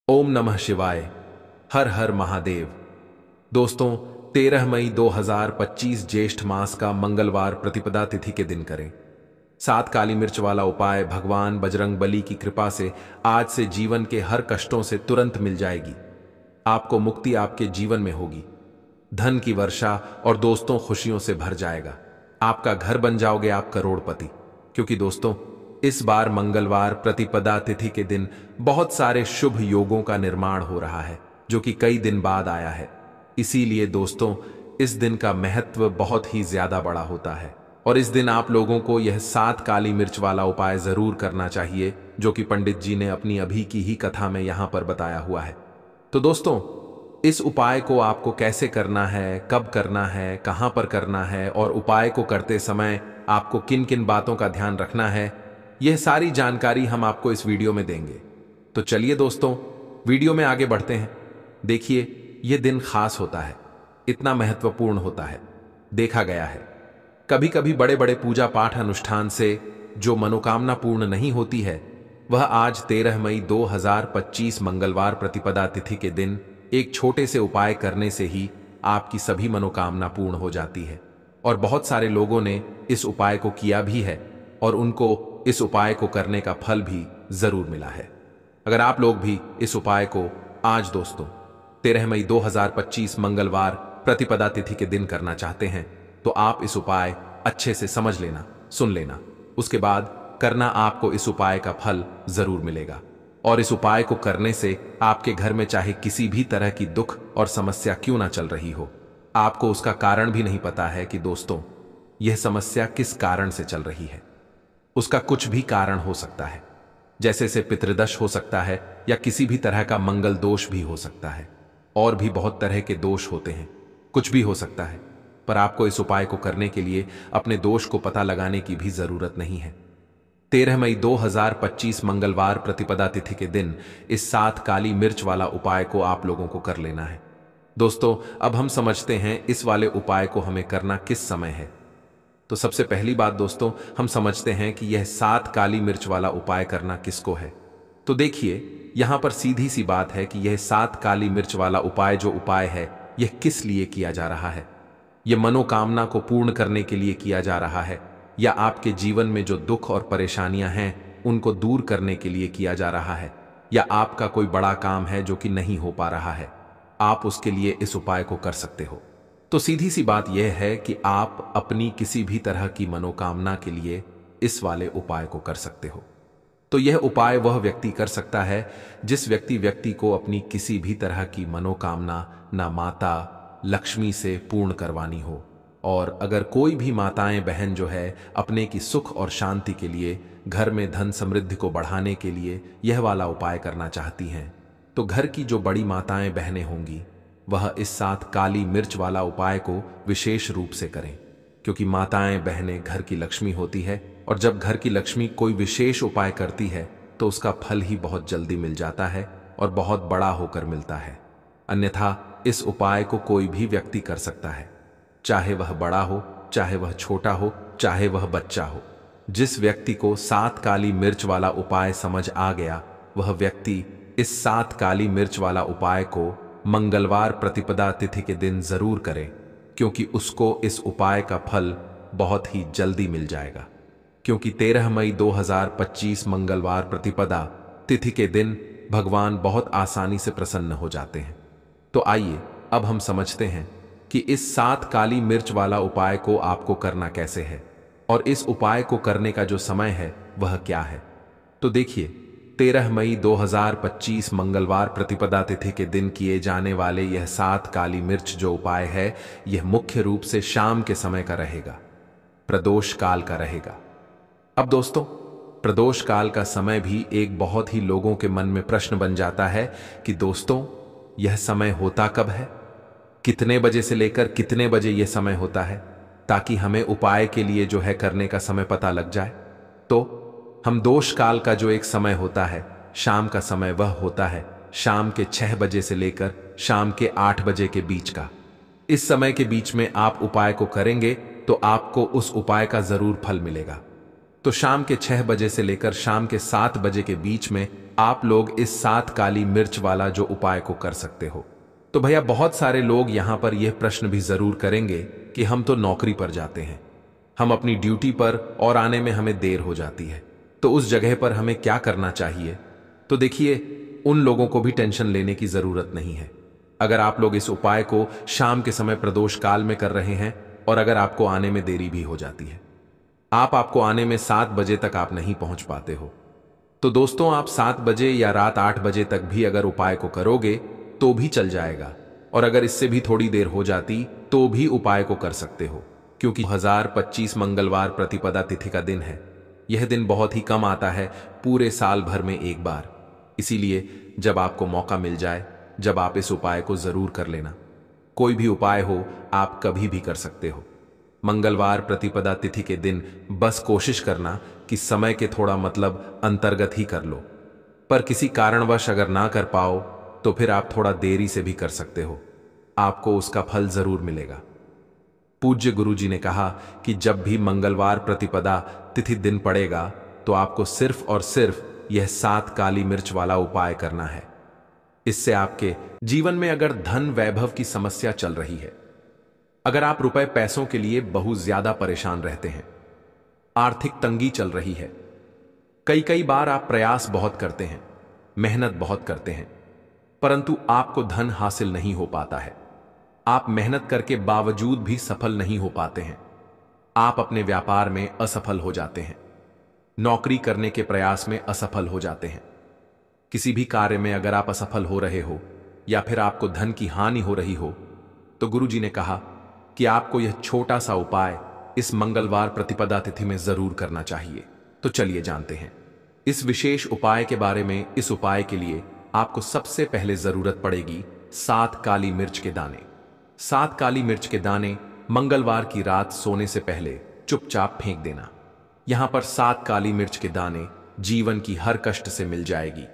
ओम नमः शिवाय। हर हर महादेव। दोस्तों, 13 मई 2025 ज्येष्ठ मास का मंगलवार प्रतिपदा तिथि के दिन करें 7 काली मिर्च वाला उपाय। भगवान बजरंग बली की कृपा से आज से जीवन के हर कष्टों से तुरंत मिल जाएगी। आपको मुक्ति आपके जीवन में होगी, धन की वर्षा और दोस्तों खुशियों से भर जाएगा। आपका घर बन जाओगे आप करोड़पति। क्योंकि दोस्तों, इस बार मंगलवार प्रतिपदा तिथि के दिन बहुत सारे शुभ योगों का निर्माण हो रहा है, जो कि कई दिन बाद आया है। इसीलिए दोस्तों, इस दिन का महत्व बहुत ही ज्यादा बड़ा होता है और इस दिन आप लोगों को यह 7 काली मिर्च वाला उपाय जरूर करना चाहिए, जो कि पंडित जी ने अपनी अभी की ही कथा में यहां पर बताया हुआ है। तो दोस्तों, इस उपाय को आपको कैसे करना है, कब करना है, कहां पर करना है और उपाय को करते समय आपको किन किन बातों का ध्यान रखना है, यह सारी जानकारी हम आपको इस वीडियो में देंगे। तो चलिए दोस्तों, वीडियो में आगे बढ़ते हैं। देखिए, यह दिन खास होता है, इतना महत्वपूर्ण होता है। देखा गया है कभी कभी बड़े बड़े पूजा पाठ अनुष्ठान से जो मनोकामना पूर्ण नहीं होती है, वह आज 13 मई 2025 मंगलवार प्रतिपदा तिथि के दिन एक छोटे से उपाय करने से ही आपकी सभी मनोकामना पूर्ण हो जाती है। और बहुत सारे लोगों ने इस उपाय को किया भी है और उनको इस उपाय को करने का फल भी जरूर मिला है। अगर आप लोग भी इस उपाय को आज दोस्तों 13 मई 2025 मंगलवार प्रतिपदा तिथि के दिन करना चाहते हैं, तो आप इस उपाय अच्छे से समझ लेना, सुन लेना। उसके बाद करना, आपको इस उपाय का फल जरूर मिलेगा। और इस उपाय को करने से आपके घर में चाहे किसी भी तरह की दुख और समस्या क्यों ना चल रही हो, आपको उसका कारण भी नहीं पता है कि दोस्तों यह समस्या किस कारण से चल रही है। उसका कुछ भी कारण हो सकता है, जैसे से पितृदोष हो सकता है या किसी भी तरह का मंगल दोष भी हो सकता है। और भी बहुत तरह के दोष होते हैं, कुछ भी हो सकता है। पर आपको इस उपाय को करने के लिए अपने दोष को पता लगाने की भी जरूरत नहीं है। 13 मई 2025 मंगलवार प्रतिपदा तिथि के दिन इस 7 काली मिर्च वाला उपाय को आप लोगों को कर लेना है। दोस्तों, अब हम समझते हैं इस वाले उपाय को हमें करना किस समय है। तो सबसे पहली बात दोस्तों, हम समझते हैं कि यह 7 काली मिर्च वाला उपाय करना किसको है। तो देखिए, यहां पर सीधी सी बात है कि यह 7 काली मिर्च वाला उपाय जो उपाय है, यह किस लिए किया जा रहा है। यह मनोकामना को पूर्ण करने के लिए किया जा रहा है, या आपके जीवन में जो दुख और परेशानियां हैं उनको दूर करने के लिए किया जा रहा है, या आपका कोई बड़ा काम है जो कि नहीं हो पा रहा है, आप उसके लिए इस उपाय को कर सकते हो। तो सीधी सी बात यह है कि आप अपनी किसी भी तरह की मनोकामना के लिए इस वाले उपाय को कर सकते हो। तो यह उपाय वह व्यक्ति कर सकता है जिस व्यक्ति को अपनी किसी भी तरह की मनोकामना ना माता लक्ष्मी से पूर्ण करवानी हो। और अगर कोई भी माताएं बहन जो है अपने की सुख और शांति के लिए, घर में धन समृद्धि को बढ़ाने के लिए यह वाला उपाय करना चाहती हैं, तो घर की जो बड़ी माताएं बहनें होंगी वह इस 7 काली मिर्च वाला उपाय को विशेष रूप से करें। क्योंकि माताएं बहनें घर की लक्ष्मी होती है, और जब घर की लक्ष्मी कोई विशेष उपाय करती है तो उसका फल ही बहुत जल्दी मिल जाता है और बहुत बड़ा होकर मिलता है। अन्यथा इस उपाय को कोई भी व्यक्ति कर सकता है, चाहे वह बड़ा हो, चाहे वह छोटा हो, चाहे वह बच्चा हो। जिस व्यक्ति को 7 काली मिर्च वाला उपाय समझ आ गया, वह व्यक्ति इस 7 काली मिर्च वाला उपाय को मंगलवार प्रतिपदा तिथि के दिन जरूर करें, क्योंकि उसको इस उपाय का फल बहुत ही जल्दी मिल जाएगा। क्योंकि 13 मई 2025 मंगलवार प्रतिपदा तिथि के दिन भगवान बहुत आसानी से प्रसन्न हो जाते हैं। तो आइए अब हम समझते हैं कि इस 7 काली मिर्च वाला उपाय को आपको करना कैसे है और इस उपाय को करने का जो समय है वह क्या है। तो देखिए, 13 मई 2025 मंगलवार प्रतिपदा तिथि के दिन किए जाने वाले यह 7 काली मिर्च जो उपाय है, यह मुख्य रूप से शाम के समय का रहेगा, प्रदोष काल का रहेगा। अब दोस्तों, प्रदोष काल का समय भी एक बहुत ही लोगों के मन में प्रश्न बन जाता है कि दोस्तों यह समय होता कब है, कितने बजे से लेकर कितने बजे यह समय होता है, ताकि हमें उपाय के लिए जो है करने का समय पता लग जाए। तो हम दोष काल का जो एक समय होता है, शाम का समय, वह होता है शाम के 6 बजे से लेकर शाम के 8 बजे के बीच का। इस समय के बीच में आप उपाय को करेंगे तो आपको उस उपाय का जरूर फल मिलेगा। तो शाम के 6 बजे से लेकर शाम के 7 बजे के बीच में आप लोग इस 7 काली मिर्च वाला जो उपाय को कर सकते हो। तो भैया बहुत सारे लोग यहां पर यह प्रश्न भी जरूर करेंगे कि हम तो नौकरी पर जाते हैं, हम अपनी ड्यूटी पर और आने में हमें देर हो जाती है, तो उस जगह पर हमें क्या करना चाहिए। तो देखिए, उन लोगों को भी टेंशन लेने की जरूरत नहीं है। अगर आप लोग इस उपाय को शाम के समय प्रदोष काल में कर रहे हैं और अगर आपको आने में देरी भी हो जाती है, आपको आने में 7 बजे तक आप नहीं पहुंच पाते हो, तो दोस्तों आप 7 बजे या रात 8 बजे तक भी अगर उपाय को करोगे तो भी चल जाएगा। और अगर इससे भी थोड़ी देर हो जाती तो भी उपाय को कर सकते हो, क्योंकि 2025 मंगलवार प्रतिपदा तिथि का दिन है। यह दिन बहुत ही कम आता है, पूरे साल भर में एक बार। इसीलिए जब आपको मौका मिल जाए, जब आप इस उपाय को जरूर कर लेना। कोई भी उपाय हो, आप कभी भी कर सकते हो। मंगलवार प्रतिपदा तिथि के दिन बस कोशिश करना कि समय के थोड़ा मतलब अंतर्गत ही कर लो। पर किसी कारणवश अगर ना कर पाओ तो फिर आप थोड़ा देरी से भी कर सकते हो, आपको उसका फल जरूर मिलेगा। पूज्य गुरुजी ने कहा कि जब भी मंगलवार प्रतिपदा तिथि दिन पड़ेगा तो आपको सिर्फ और सिर्फ यह 7 काली मिर्च वाला उपाय करना है। इससे आपके जीवन में अगर धन वैभव की समस्या चल रही है, अगर आप रुपए पैसों के लिए बहुत ज्यादा परेशान रहते हैं, आर्थिक तंगी चल रही है, कई कई बार आप प्रयास बहुत करते हैं, मेहनत बहुत करते हैं, परंतु आपको धन हासिल नहीं हो पाता है, आप मेहनत करके बावजूद भी सफल नहीं हो पाते हैं, आप अपने व्यापार में असफल हो जाते हैं, नौकरी करने के प्रयास में असफल हो जाते हैं, किसी भी कार्य में अगर आप असफल हो रहे हो या फिर आपको धन की हानि हो रही हो, तो गुरुजी ने कहा कि आपको यह छोटा सा उपाय इस मंगलवार प्रतिपदा तिथि में जरूर करना चाहिए। तो चलिए जानते हैं इस विशेष उपाय के बारे में। इस उपाय के लिए आपको सबसे पहले जरूरत पड़ेगी 7 काली मिर्च के दाने। 7 काली मिर्च के दाने मंगलवार की रात सोने से पहले चुपचाप फेंक देना। यहां पर 7 काली मिर्च के दाने जीवन की हर कष्ट से मिल जाएगी।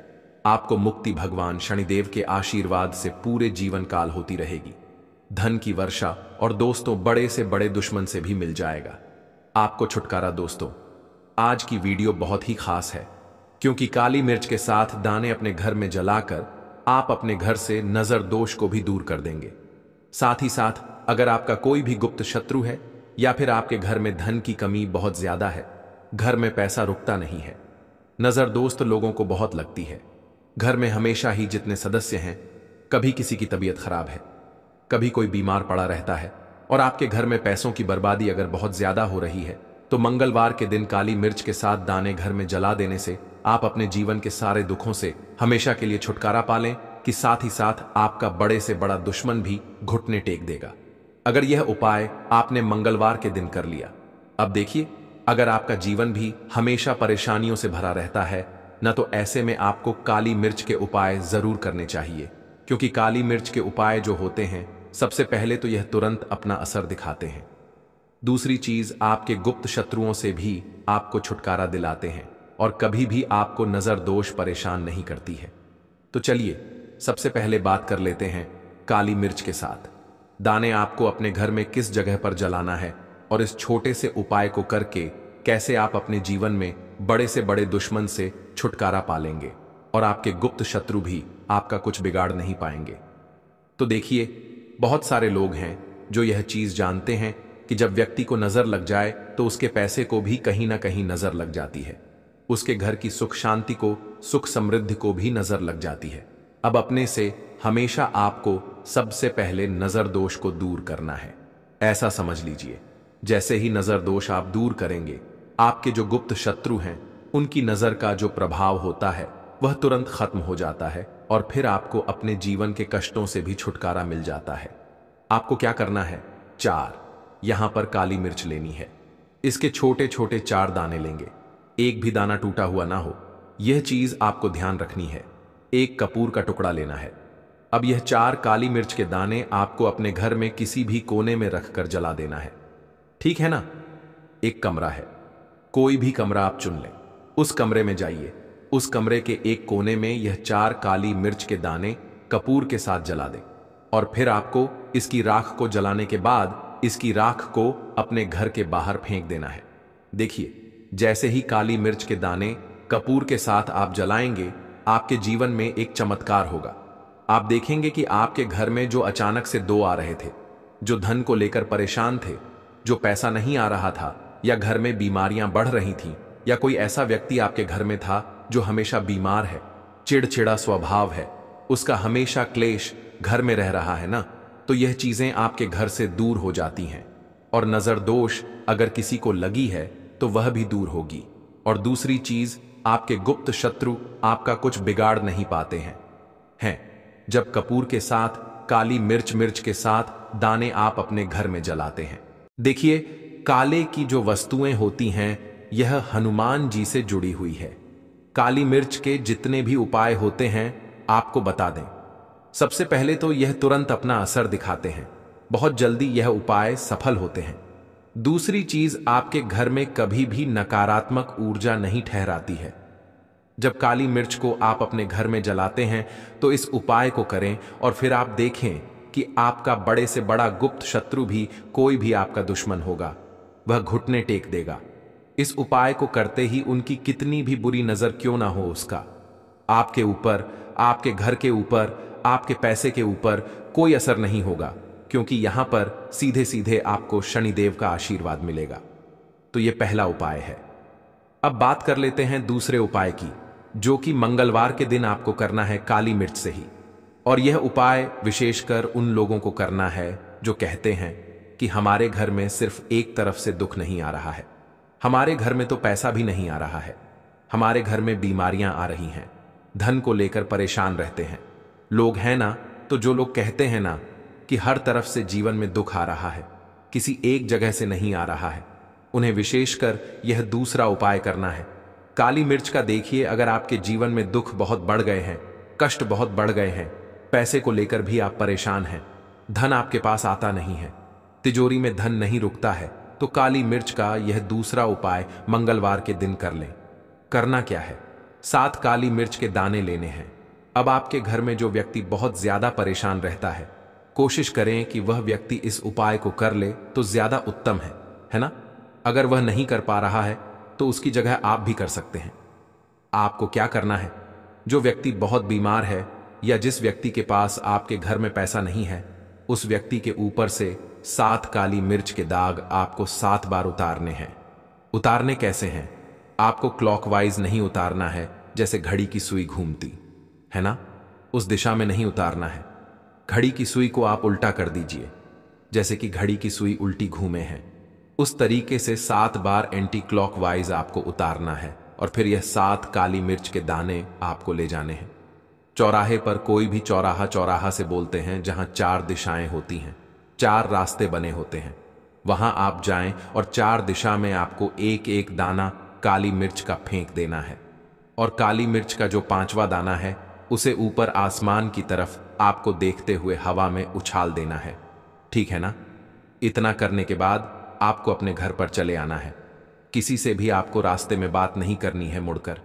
आपको मुक्ति भगवान शनिदेव के आशीर्वाद से पूरे जीवन काल होती रहेगी। धन की वर्षा और दोस्तों बड़े से बड़े दुश्मन से भी मिल जाएगा। आपको छुटकारा। दोस्तों आज की वीडियो बहुत ही खास है, क्योंकि काली मिर्च के साथ दाने अपने घर में जलाकर आप अपने घर से नजर दोष को भी दूर कर देंगे। साथ ही साथ अगर आपका कोई भी गुप्त शत्रु है या फिर आपके घर में धन की कमी बहुत ज्यादा है, घर में पैसा रुकता नहीं है, नजर दोस्त लोगों को बहुत लगती है, घर में हमेशा ही जितने सदस्य हैं, कभी किसी की तबीयत खराब है, कभी कोई बीमार पड़ा रहता है और आपके घर में पैसों की बर्बादी अगर बहुत ज्यादा हो रही है, तो मंगलवार के दिन काली मिर्च के साथ दाने घर में जला देने से आप अपने जीवन के सारे दुखों से हमेशा के लिए छुटकारा पा लें, कि साथ ही साथ आपका बड़े से बड़ा दुश्मन भी घुटने टेक देगा। अगर यह उपाय आपने मंगलवार के दिन कर लिया, अब देखिए अगर आपका जीवन भी हमेशा परेशानियों से भरा रहता है न, तो ऐसे में आपको काली मिर्च के उपाय जरूर करने चाहिए, क्योंकि काली मिर्च के उपाय जो होते हैं, सबसे पहले तो यह तुरंत अपना असर दिखाते हैं। दूसरी चीज, आपके गुप्त शत्रुओं से भी आपको छुटकारा दिलाते हैं और कभी भी आपको नजर दोष परेशान नहीं करती है। तो चलिए सबसे पहले बात कर लेते हैं काली मिर्च के साथ दाने आपको अपने घर में किस जगह पर जलाना है और इस छोटे से उपाय को करके कैसे आप अपने जीवन में बड़े से बड़े दुश्मन से छुटकारा पालेंगे और आपके गुप्त शत्रु भी आपका कुछ बिगाड़ नहीं पाएंगे। तो देखिए, बहुत सारे लोग हैं जो यह चीज जानते हैं कि जब व्यक्ति को नजर लग जाए तो उसके पैसे को भी कहीं ना कहीं नजर लग जाती है, उसके घर की सुख शांति को, सुख समृद्धि को भी नजर लग जाती है। अब अपने से हमेशा आपको सबसे पहले नजर दोष को दूर करना है। ऐसा समझ लीजिए, जैसे ही नजर दोष आप दूर करेंगे, आपके जो गुप्त शत्रु हैं उनकी नजर का जो प्रभाव होता है वह तुरंत खत्म हो जाता है और फिर आपको अपने जीवन के कष्टों से भी छुटकारा मिल जाता है। आपको क्या करना है, 4 यहां पर काली मिर्च लेनी है। इसके छोटे छोटे 4 दाने लेंगे, एक भी दाना टूटा हुआ ना हो, यह चीज आपको ध्यान रखनी है। एक कपूर का टुकड़ा लेना है। अब यह 4 काली मिर्च के दाने आपको अपने घर में किसी भी कोने में रखकर जला देना है, ठीक है ना। एक कमरा है, कोई भी कमरा आप चुन लें, उस कमरे में जाइए, उस कमरे के एक कोने में यह 4 काली मिर्च के दाने कपूर के साथ जला दें और फिर आपको इसकी राख को जलाने के बाद इसकी राख को अपने घर के बाहर फेंक देना है। देखिए, जैसे ही काली मिर्च के दाने कपूर के साथ आप जलाएंगे, आपके जीवन में एक चमत्कार होगा। आप देखेंगे कि आपके घर में जो अचानक से दो आ रहे थे, जो धन को लेकर परेशान थे, जो पैसा नहीं आ रहा था, या घर में बीमारियां बढ़ रही थीं, या कोई ऐसा व्यक्ति आपके घर में था जो हमेशा बीमार है, चिड़चिड़ा स्वभाव है, उसका हमेशा क्लेश घर में रह रहा है ना, तो यह चीजें आपके घर से दूर हो जाती हैं। और नजर दोष अगर किसी को लगी है तो वह भी दूर होगी। और दूसरी चीज, आपके गुप्त शत्रु आपका कुछ बिगाड़ नहीं पाते हैं। जब कपूर के साथ काली मिर्च के साथ दाने आप अपने घर में जलाते हैं। देखिए, काले की जो वस्तुएं होती हैं यह हनुमान जी से जुड़ी हुई है। काली मिर्च के जितने भी उपाय होते हैं आपको बता दें। सबसे पहले तो यह तुरंत अपना असर दिखाते हैं, बहुत जल्दी यह उपाय सफल होते हैं। दूसरी चीज, आपके घर में कभी भी नकारात्मक ऊर्जा नहीं ठहराती है। जब काली मिर्च को आप अपने घर में जलाते हैं तो इस उपाय को करें और फिर आप देखें कि आपका बड़े से बड़ा गुप्त शत्रु भी, कोई भी आपका दुश्मन होगा, वह घुटने टेक देगा। इस उपाय को करते ही उनकी कितनी भी बुरी नजर क्यों ना हो, उसका आपके ऊपर, आपके घर के ऊपर, आपके पैसे के ऊपर कोई असर नहीं होगा, क्योंकि यहां पर सीधे सीधे आपको शनिदेव का आशीर्वाद मिलेगा। तो यह पहला उपाय है। अब बात कर लेते हैं दूसरे उपाय की, जो कि मंगलवार के दिन आपको करना है काली मिर्च से ही। और यह उपाय विशेषकर उन लोगों को करना है जो कहते हैं कि हमारे घर में सिर्फ एक तरफ से दुख नहीं आ रहा है, हमारे घर में तो पैसा भी नहीं आ रहा है, हमारे घर में बीमारियां आ रही हैं, धन को लेकर परेशान रहते हैं लोग, हैं ना। तो जो लोग कहते हैं ना कि हर तरफ से जीवन में दुख आ रहा है, किसी एक जगह से नहीं आ रहा है, उन्हें विशेषकर यह दूसरा उपाय करना है। काली मिर्च का देखिए, अगर आपके जीवन में दुख बहुत बढ़ गए हैं, कष्ट बहुत बढ़ गए हैं, पैसे को लेकर भी आप परेशान हैं, धन आपके पास आता नहीं है, तिजोरी में धन नहीं रुकता है, तो काली मिर्च का यह दूसरा उपाय मंगलवार के दिन कर लें। करना क्या है, 7 काली मिर्च के दाने लेने हैं। अब आपके घर में जो व्यक्ति बहुत ज्यादा परेशान रहता है, कोशिश करें कि वह व्यक्ति इस उपाय को कर ले तो ज्यादा उत्तम है ना। अगर वह नहीं कर पा रहा है तो उसकी जगह आप भी कर सकते हैं। आपको क्या करना है, जो व्यक्ति बहुत बीमार है या जिस व्यक्ति के पास आपके घर में पैसा नहीं है, उस व्यक्ति के ऊपर से 7 काली मिर्च के दाग आपको 7 बार उतारने हैं। उतारने कैसे हैं, आपको क्लॉकवाइज नहीं उतारना है, जैसे घड़ी की सुई घूमती है ना, उस दिशा में नहीं उतारना है। घड़ी की सुई को आप उल्टा कर दीजिए, जैसे कि घड़ी की सुई उल्टी घूमे है, उस तरीके से 7 बार एंटी क्लॉकवाइज आपको उतारना है। और फिर यह 7 काली मिर्च के दाने आपको ले जाने हैं। चौराहे पर, कोई भी चौराहा चौराहा से बोलते हैं जहां 4 दिशाएं होती हैं, 4 रास्ते बने होते हैं, वहां आप जाएं और 4 दिशा में आपको एक एक दाना काली मिर्च का फेंक देना है। और काली मिर्च का जो 5वां दाना है उसे ऊपर आसमान की तरफ आपको देखते हुए हवा में उछाल देना है। ठीक है ना। इतना करने के बाद आपको अपने घर पर चले आना है। किसी से भी आपको रास्ते में बात नहीं करनी है, मुड़कर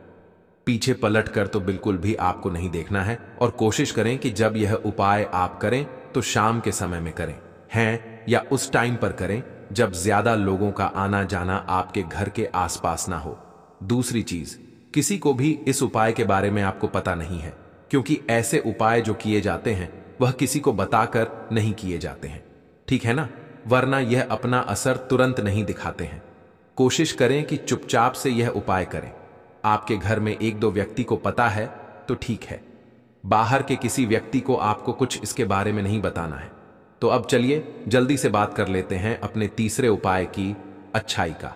पीछे पलट कर तो बिल्कुल भी आपको नहीं देखना है। और कोशिश करें कि जब यह उपाय आप करें तो शाम के समय में करें हैं, या उस टाइम पर करें जब ज्यादा लोगों का आना जाना आपके घर के आसपास ना हो। दूसरी चीज, किसी को भी इस उपाय के बारे में आपको पता नहीं है, क्योंकि ऐसे उपाय जो किए जाते हैं वह किसी को बताकर नहीं किए जाते हैं, ठीक है ना, वरना यह अपना असर तुरंत नहीं दिखाते हैं। कोशिश करें कि चुपचाप से यह उपाय करें। आपके घर में 1-2 व्यक्ति को पता है तो ठीक है, बाहर के किसी व्यक्ति को आपको कुछ इसके बारे में नहीं बताना है। तो अब चलिए जल्दी से बात कर लेते हैं अपने तीसरे उपाय की, अच्छाई का।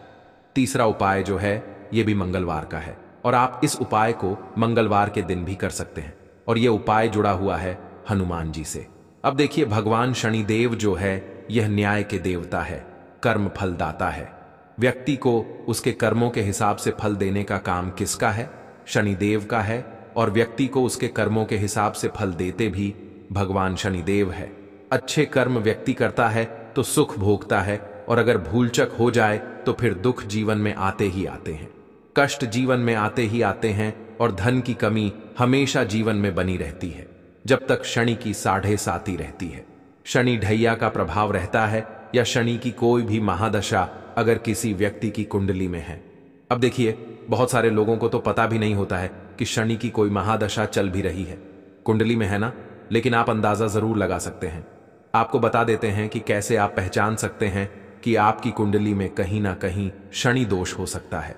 तीसरा उपाय जो है यह भी मंगलवार का है, और आप इस उपाय को मंगलवार के दिन भी कर सकते हैं। और यह उपाय जुड़ा हुआ है हनुमान जी से। अब देखिए, भगवान शनिदेव जो है यह न्याय के देवता है, कर्म फलदाता है। व्यक्ति को उसके कर्मों के हिसाब से फल देने का काम किसका है? शनिदेव का है। और व्यक्ति को उसके कर्मों के हिसाब से फल देते भी भगवान शनिदेव है। अच्छे कर्म व्यक्ति करता है तो सुख भोगता है, और अगर भूलचक हो जाए तो फिर दुख जीवन में आते ही आते हैं, कष्ट जीवन में आते ही आते हैं, और धन की कमी हमेशा जीवन में बनी रहती है जब तक शनि की 7.5 रहती है। शनि ढैया का प्रभाव रहता है, या शनि की कोई भी महादशा अगर किसी व्यक्ति की कुंडली में है। अब देखिए, बहुत सारे लोगों को तो पता भी नहीं होता है कि शनि की कोई महादशा चल भी रही है। कुंडली में है ना, लेकिन आप अंदाजा जरूर लगा सकते हैं। आपको बता देते हैं कि कैसे आप पहचान सकते हैं कि आपकी कुंडली में कहीं ना कहीं शनि दोष हो सकता है।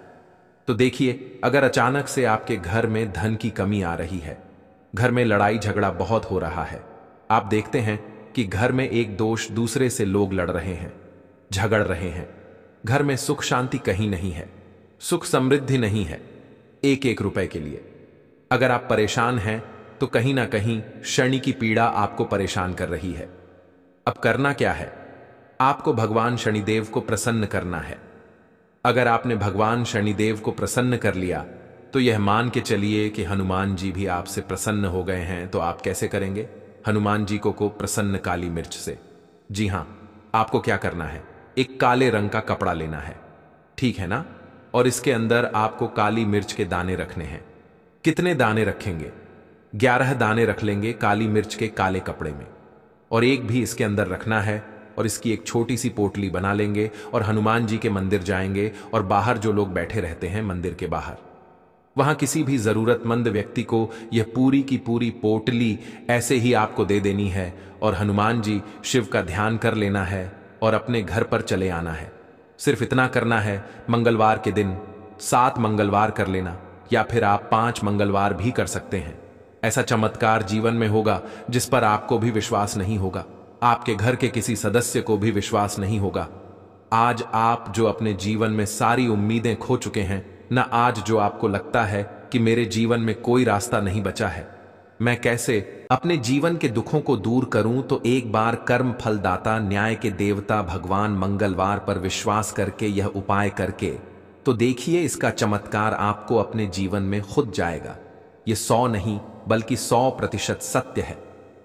तो देखिए, अगर अचानक से आपके घर में धन की कमी आ रही है, घर में लड़ाई झगड़ा बहुत हो रहा है, आप देखते हैं कि घर में एक दोष दूसरे से लोग लड़ रहे हैं, झगड़ रहे हैं, घर में सुख शांति कहीं नहीं है, सुख समृद्धि नहीं है, एक एक रुपए के लिए अगर आप परेशान हैं तो कहीं ना कहीं शनि की पीड़ा आपको परेशान कर रही है। अब करना क्या है? आपको भगवान शनिदेव को प्रसन्न करना है। अगर आपने भगवान शनिदेव को प्रसन्न कर लिया तो यह मान के चलिए कि हनुमान जी भी आपसे प्रसन्न हो गए हैं। तो आप कैसे करेंगे? हनुमान जी को प्रसन्न काली मिर्च से। जी हां, आपको क्या करना है, एक काले रंग का कपड़ा लेना है, ठीक है ना, और इसके अंदर आपको काली मिर्च के दाने रखने हैं। कितने दाने रखेंगे? 11 दाने रख लेंगे काली मिर्च के काले कपड़े में, और एक भी इसके अंदर रखना है, और इसकी एक छोटी सी पोटली बना लेंगे और हनुमान जी के मंदिर जाएंगे, और बाहर जो लोग बैठे रहते हैं मंदिर के बाहर, वहां किसी भी जरूरतमंद व्यक्ति को यह पूरी की पूरी पोटली ऐसे ही आपको दे देनी है, और हनुमान जी शिव का ध्यान कर लेना है और अपने घर पर चले आना है। सिर्फ इतना करना है। मंगलवार के दिन 7 मंगलवार कर लेना, या फिर आप 5 मंगलवार भी कर सकते हैं। ऐसा चमत्कार जीवन में होगा जिस पर आपको भी विश्वास नहीं होगा, आपके घर के किसी सदस्य को भी विश्वास नहीं होगा। आज आप जो अपने जीवन में सारी उम्मीदें खो चुके हैं ना, आज जो आपको लगता है कि मेरे जीवन में कोई रास्ता नहीं बचा है, मैं कैसे अपने जीवन के दुखों को दूर करूं, तो एक बार कर्म फलदाता न्याय के देवता भगवान मंगलवार पर विश्वास करके यह उपाय करके तो देखिए, इसका चमत्कार आपको अपने जीवन में खुद जाएगा। यह 100 नहीं बल्कि 100% सत्य है।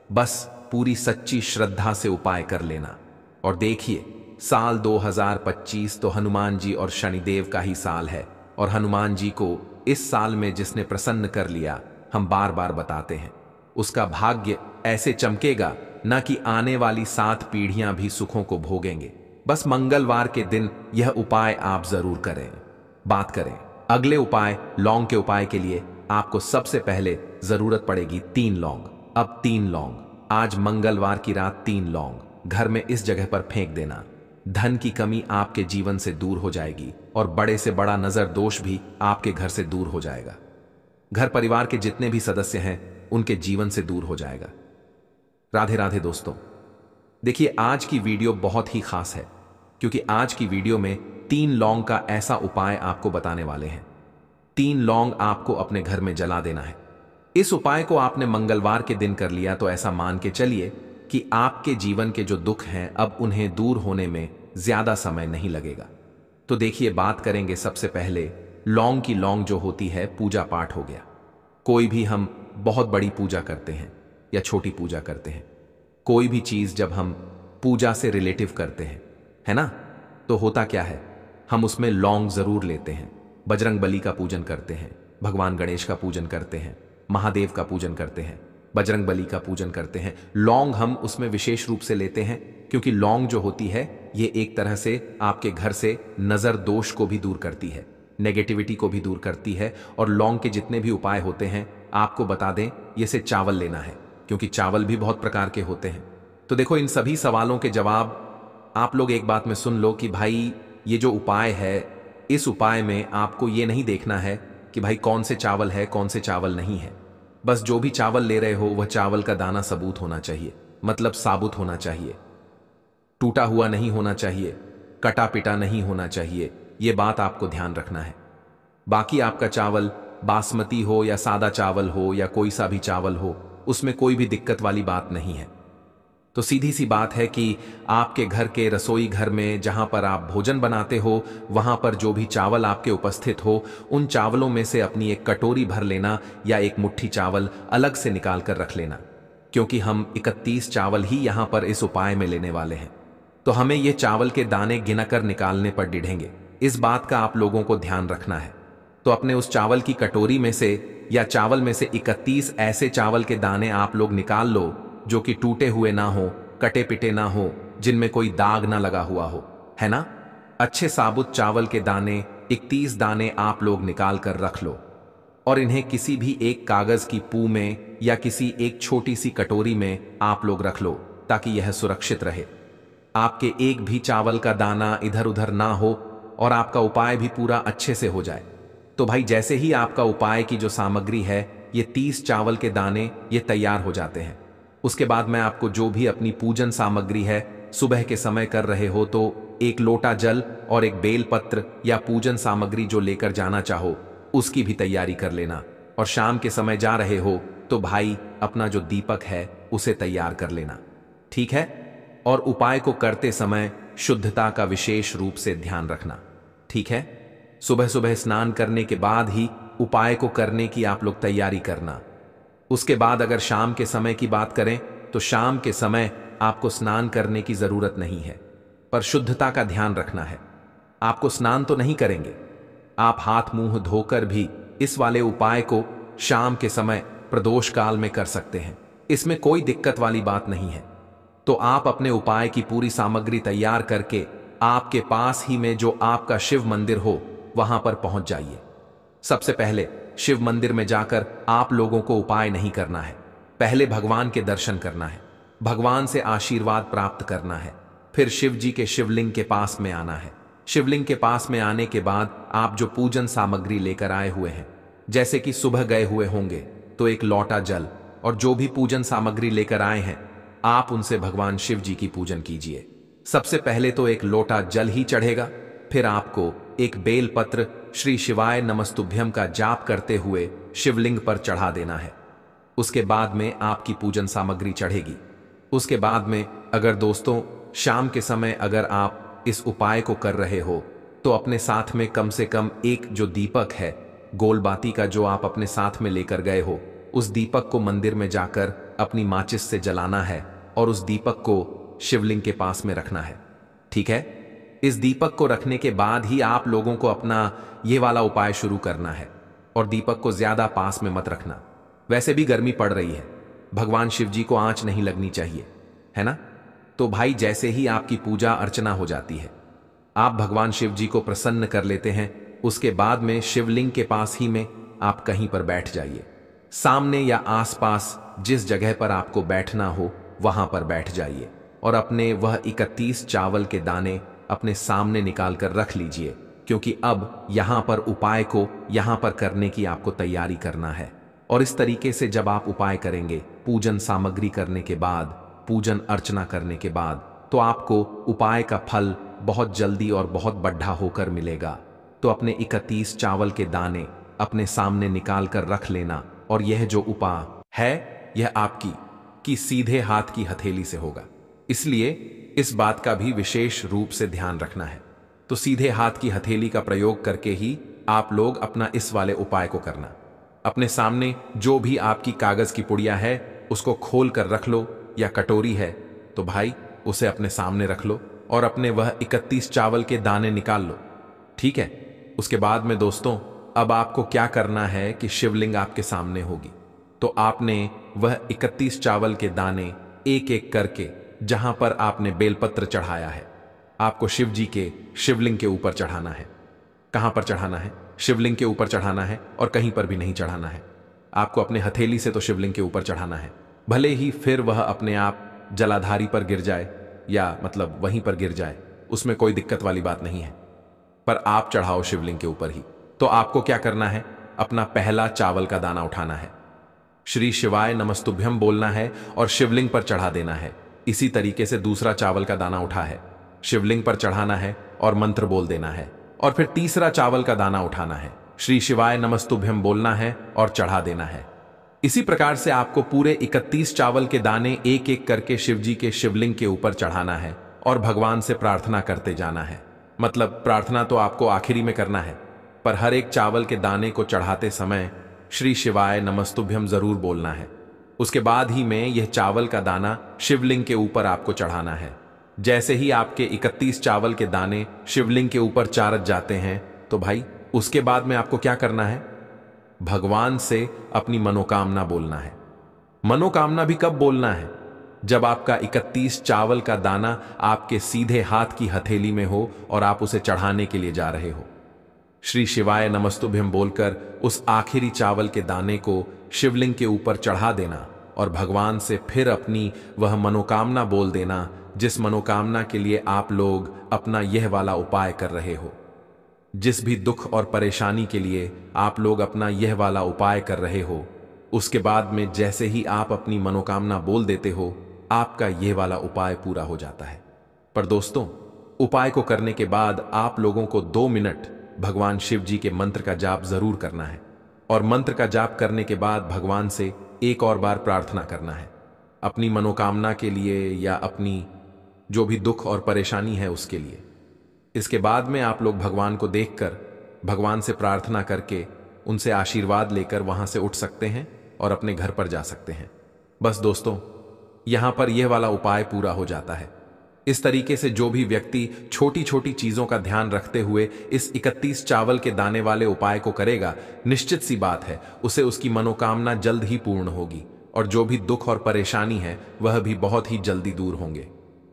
बस पूरी सच्ची श्रद्धा से उपाय कर लेना, और देखिए, साल 2025 तो हनुमान जी और शनिदेव का ही साल है, और हनुमान जी को इस साल में जिसने प्रसन्न कर लिया, हम बार बार बताते हैं, उसका भाग्य ऐसे चमकेगा ना कि आने वाली 7 पीढ़ियां भी सुखों को भोगेंगे। बस मंगलवार के दिन यह उपाय आप जरूर करें। बात करें अगले उपाय लौंग के उपाय के लिए, आपको सबसे पहले जरूरत पड़ेगी 3 लौंग। अब 3 लौंग, आज मंगलवार की रात 3 लौंग घर में इस जगह पर फेंक देना। धन की कमी आपके जीवन से दूर हो जाएगी, और बड़े से बड़ा नजर दोष भी आपके घर से दूर हो जाएगा। घर परिवार के जितने भी सदस्य हैं उनके जीवन से दूर हो जाएगा। राधे राधे दोस्तों। देखिए, आज की वीडियो बहुत ही खास है, क्योंकि आज की वीडियो में 3 लौंग का ऐसा उपाय आपको बताने वाले हैं। 3 लौंग आपको अपने घर में जला देना है। इस उपाय को आपने मंगलवार के दिन कर लिया तो ऐसा मान के चलिए कि आपके जीवन के जो दुख हैं अब उन्हें दूर होने में ज्यादा समय नहीं लगेगा। तो देखिए, बात करेंगे सबसे पहले लौंग की। लौंग जो होती है, पूजा पाठ हो गया। कोई भी हम बहुत बड़ी पूजा करते हैं या छोटी पूजा करते हैं, कोई भी चीज जब हम पूजा से रिलेटिव करते हैं, है ना, तो होता क्या है, हम उसमें लौंग जरूर लेते हैं। बजरंग बली का पूजन करते हैं, भगवान गणेश का पूजन करते हैं, महादेव का पूजन करते हैं, बजरंग बली का पूजन करते हैं। लौंग हम उसमें विशेष रूप से लेते हैं, क्योंकि लौंग जो होती है ये एक तरह से आपके घर से नजर दोष को भी दूर करती है, नेगेटिविटी को भी दूर करती है। और लौंग के जितने भी उपाय होते हैं, आपको बता दें, ये से चावल लेना है, क्योंकि चावल भी बहुत प्रकार के होते हैं। तो देखो, इन सभी सवालों के जवाब आप लोग एक बात में सुन लो कि भाई ये जो उपाय है, इस उपाय में आपको ये नहीं देखना है कि भाई कौन से चावल है कौन से चावल नहीं है। बस जो भी चावल ले रहे हो वह चावल का दाना सबूत होना चाहिए, मतलब साबुत होना चाहिए, टूटा हुआ नहीं होना चाहिए, कटा पिटा नहीं होना चाहिए। यह बात आपको ध्यान रखना है। बाकी आपका चावल बासमती हो या सादा चावल हो या कोई सा भी चावल हो, उसमें कोई भी दिक्कत वाली बात नहीं है। तो सीधी सी बात है कि आपके घर के रसोई घर में जहां पर आप भोजन बनाते हो, वहां पर जो भी चावल आपके उपस्थित हो, उन चावलों में से अपनी एक कटोरी भर लेना या एक मुट्ठी चावल अलग से निकाल कर रख लेना, क्योंकि हम 31 चावल ही यहां पर इस उपाय में लेने वाले हैं। तो हमें ये चावल के दाने गिनकर निकालने पर डिढ़ेंगे। इस बात का आप लोगों को ध्यान रखना है। तो अपने उस चावल की कटोरी में से या चावल में से 31 ऐसे चावल के दाने आप लोग निकाल लो जो कि टूटे हुए ना हो, कटे पिटे ना हो, जिनमें कोई दाग ना लगा हुआ हो, है ना। अच्छे साबुत चावल के दाने 31 दाने आप लोग निकाल कर रख लो। और इन्हें किसी भी एक कागज की पू में या किसी एक छोटी सी कटोरी में आप लोग रख लो ताकि यह सुरक्षित रहे। आपके एक भी चावल का दाना इधर उधर ना हो और आपका उपाय भी पूरा अच्छे से हो जाए। तो भाई जैसे ही आपका उपाय की जो सामग्री है, ये 30 चावल के दाने ये तैयार हो जाते हैं, उसके बाद मैं आपको जो भी अपनी पूजन सामग्री है, सुबह के समय कर रहे हो तो एक लोटा जल और एक बेलपत्र या पूजन सामग्री जो लेकर जाना चाहो उसकी भी तैयारी कर लेना। और शाम के समय जा रहे हो तो भाई अपना जो दीपक है उसे तैयार कर लेना, ठीक है। और उपाय को करते समय शुद्धता का विशेष रूप से ध्यान रखना, ठीक है। सुबह सुबह स्नान करने के बाद ही उपाय को करने की आप लोग तैयारी करना। उसके बाद अगर शाम के समय की बात करें तो शाम के समय आपको स्नान करने की जरूरत नहीं है, पर शुद्धता का ध्यान रखना है। आपको स्नान तो नहीं करेंगे, आप हाथ मुंह धोकर भी इस वाले उपाय को शाम के समय प्रदोष काल में कर सकते हैं, इसमें कोई दिक्कत वाली बात नहीं है। तो आप अपने उपाय की पूरी सामग्री तैयार करके आपके पास ही में जो आपका शिव मंदिर हो वहां पर पहुंच जाइए। सबसे पहले शिव मंदिर में जाकर आप लोगों को उपाय नहीं करना है, पहले भगवान के दर्शन करना है, भगवान से आशीर्वाद प्राप्त करना है, फिर शिव जी के शिवलिंग के पास में आना है। शिवलिंग के पास में आने के बाद आप जो पूजन सामग्री लेकर आए हुए हैं, जैसे कि सुबह गए हुए होंगे तो एक लोटा जल और जो भी पूजन सामग्री लेकर आए हैं आप उनसे भगवान शिव जी की पूजन कीजिए। सबसे पहले तो एक लोटा जल ही चढ़ेगा, फिर आपको एक बेलपत्र श्री शिवाय नमस्तुभ्यम का जाप करते हुए शिवलिंग पर चढ़ा देना है। उसके बाद में आपकी पूजन सामग्री चढ़ेगी। उसके बाद में अगर दोस्तों शाम के समय अगर आप इस उपाय को कर रहे हो तो अपने साथ में कम से कम एक जो दीपक है गोलबाती का जो आप अपने साथ में लेकर गए हो, उस दीपक को मंदिर में जाकर अपनी माचिस से जलाना है और उस दीपक को शिवलिंग के पास में रखना है, ठीक है। इस दीपक को रखने के बाद ही आप लोगों को अपना ये वाला उपाय शुरू करना है और दीपक को ज्यादा पास में मत रखना। वैसे भी गर्मी पड़ रही है, भगवान शिव जी को आंच नहीं लगनी चाहिए, है ना। तो भाई जैसे ही आपकी पूजा अर्चना हो जाती है, आप भगवान शिव जी को प्रसन्न कर लेते हैं, उसके बाद में शिवलिंग के पास ही में आप कहीं पर बैठ जाइए। सामने या आसपास जिस जगह पर आपको बैठना हो वहां पर बैठ जाइए और अपने वह 31 चावल के दाने अपने सामने निकाल कर रख लीजिए, क्योंकि अब यहां पर उपाय को यहां पर करने की आपको तैयारी करना है। और इस तरीके से जब आप उपाय करेंगे, पूजन सामग्री करने के बाद, पूजन अर्चना करने के बाद, तो आपको उपाय का फल बहुत जल्दी और बहुत बढ़ा होकर मिलेगा। तो अपने 31 चावल के दाने अपने सामने निकाल कर रख लेना और यह जो उपाय है यह आपकी सीधे हाथ की हथेली से होगा, इसलिए इस बात का भी विशेष रूप से ध्यान रखना है। तो सीधे हाथ की हथेली का प्रयोग करके ही आप लोग अपना इस वाले उपाय को करना। अपने सामने जो भी आपकी कागज की पुड़िया है उसको खोल कर रख लो, या कटोरी है तो भाई उसे अपने सामने रख लो और अपने वह 31 चावल के दाने निकाल लो, ठीक है। उसके बाद में दोस्तों अब आपको क्या करना है कि शिवलिंग आपके सामने होगी, तो आपने वह 31 चावल के दाने एक एक करके जहां पर आपने बेलपत्र चढ़ाया है आपको शिव जी के शिवलिंग के ऊपर चढ़ाना है। कहां पर चढ़ाना है? शिवलिंग के ऊपर चढ़ाना है और कहीं पर भी नहीं चढ़ाना है। आपको अपने हथेली से तो शिवलिंग के ऊपर चढ़ाना है, भले ही फिर वह अपने आप जलाधारी पर गिर जाए या मतलब वहीं पर गिर जाए, उसमें कोई दिक्कत वाली बात नहीं है, पर आप चढ़ाओ शिवलिंग के ऊपर ही। तो आपको क्या करना है, अपना पहला चावल का दाना उठाना है, श्री शिवाय नमस्तुभ्यम बोलना है और शिवलिंग पर चढ़ा देना है। इसी तरीके से दूसरा चावल का दाना उठा है, शिवलिंग पर चढ़ाना है और मंत्र बोल देना है। और फिर तीसरा चावल का दाना उठाना है, श्री शिवाय नमस्तुभ्यम बोलना है और चढ़ा देना है। इसी प्रकार से आपको पूरे 31 चावल के दाने एक एक करके शिव जी के शिवलिंग के ऊपर चढ़ाना है और भगवान से प्रार्थना करते जाना है। मतलब प्रार्थना तो आपको आखिरी में करना है, पर हर एक चावल के दाने को चढ़ाते समय श्री शिवाय नमस्तुभ्यम जरूर बोलना है। उसके बाद ही में यह चावल का दाना शिवलिंग के ऊपर आपको चढ़ाना है। जैसे ही आपके 31 चावल के दाने शिवलिंग के ऊपर चारत जाते हैं तो भाई उसके बाद में आपको क्या करना है, भगवान से अपनी मनोकामना बोलना है। मनोकामना भी कब बोलना है, जब आपका 31 चावल का दाना आपके सीधे हाथ की हथेली में हो और आप उसे चढ़ाने के लिए जा रहे हो। श्री शिवाय नमस्तुभ्यम बोलकर उस आखिरी चावल के दाने को शिवलिंग के ऊपर चढ़ा देना और भगवान से फिर अपनी वह मनोकामना बोल देना जिस मनोकामना के लिए आप लोग अपना यह वाला उपाय कर रहे हो। जिस भी दुख और परेशानी के लिए आप लोग अपना यह वाला उपाय कर रहे हो, उसके बाद में जैसे ही आप अपनी मनोकामना बोल देते हो, आपका यह वाला उपाय पूरा हो जाता है। पर दोस्तों, उपाय को करने के बाद आप लोगों को 2 मिनट भगवान शिव जी के मंत्र का जाप जरूर करना है और मंत्र का जाप करने के बाद भगवान से एक और बार प्रार्थना करना है अपनी मनोकामना के लिए या अपनी जो भी दुख और परेशानी है उसके लिए। इसके बाद में आप लोग भगवान को देखकर भगवान से प्रार्थना करके उनसे आशीर्वाद लेकर वहां से उठ सकते हैं और अपने घर पर जा सकते हैं। बस दोस्तों, यहां पर यह वाला उपाय पूरा हो जाता है। इस तरीके से जो भी व्यक्ति छोटी छोटी चीजों का ध्यान रखते हुए इस 31 चावल के दाने वाले उपाय को करेगा, निश्चित सी बात है उसे उसकी मनोकामना जल्द ही पूर्ण होगी और जो भी दुख और परेशानी है वह भी बहुत ही जल्दी दूर होंगे।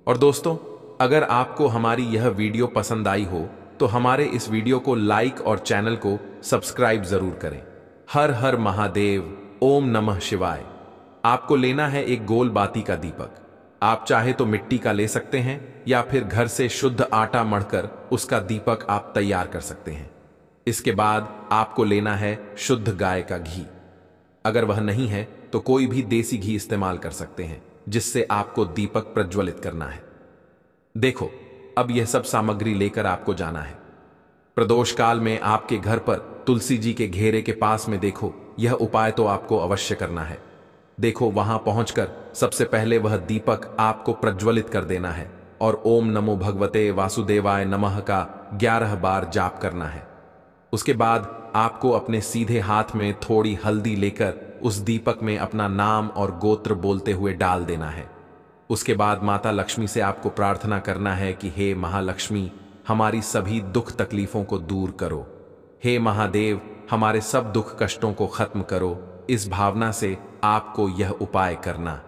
और दोस्तों, अगर आपको हमारी यह वीडियो पसंद आई हो तो हमारे इस वीडियो को लाइक और चैनल को सब्सक्राइब जरूर करें। हर हर महादेव, ओम नमः शिवाय। आपको लेना है एक गोल बाती का दीपक। आप चाहे तो मिट्टी का ले सकते हैं या फिर घर से शुद्ध आटा मढ़कर उसका दीपक आप तैयार कर सकते हैं। इसके बाद आपको लेना है शुद्ध गाय का घी। अगर वह नहीं है तो कोई भी देसी घी इस्तेमाल कर सकते हैं जिससे आपको दीपक प्रज्वलित करना है। देखो, अब यह सब सामग्री लेकर आपको जाना है। प्रदोष काल में आपके घर पर तुलसी जी के घेरे के पास में देखो, यह उपाय तो आपको अवश्य करना है। देखो, वहां पहुंचकर सबसे पहले वह दीपक आपको प्रज्वलित कर देना है और ओम नमो भगवते वासुदेवाय नमः का 11 बार जाप करना है। उसके बाद आपको अपने सीधे हाथ में थोड़ी हल्दी लेकर उस दीपक में अपना नाम और गोत्र बोलते हुए डाल देना है। उसके बाद माता लक्ष्मी से आपको प्रार्थना करना है कि हे महालक्ष्मी, हमारी सभी दुख तकलीफों को दूर करो। हे महादेव, हमारे सब दुख कष्टों को खत्म करो। इस भावना से आपको यह उपाय करना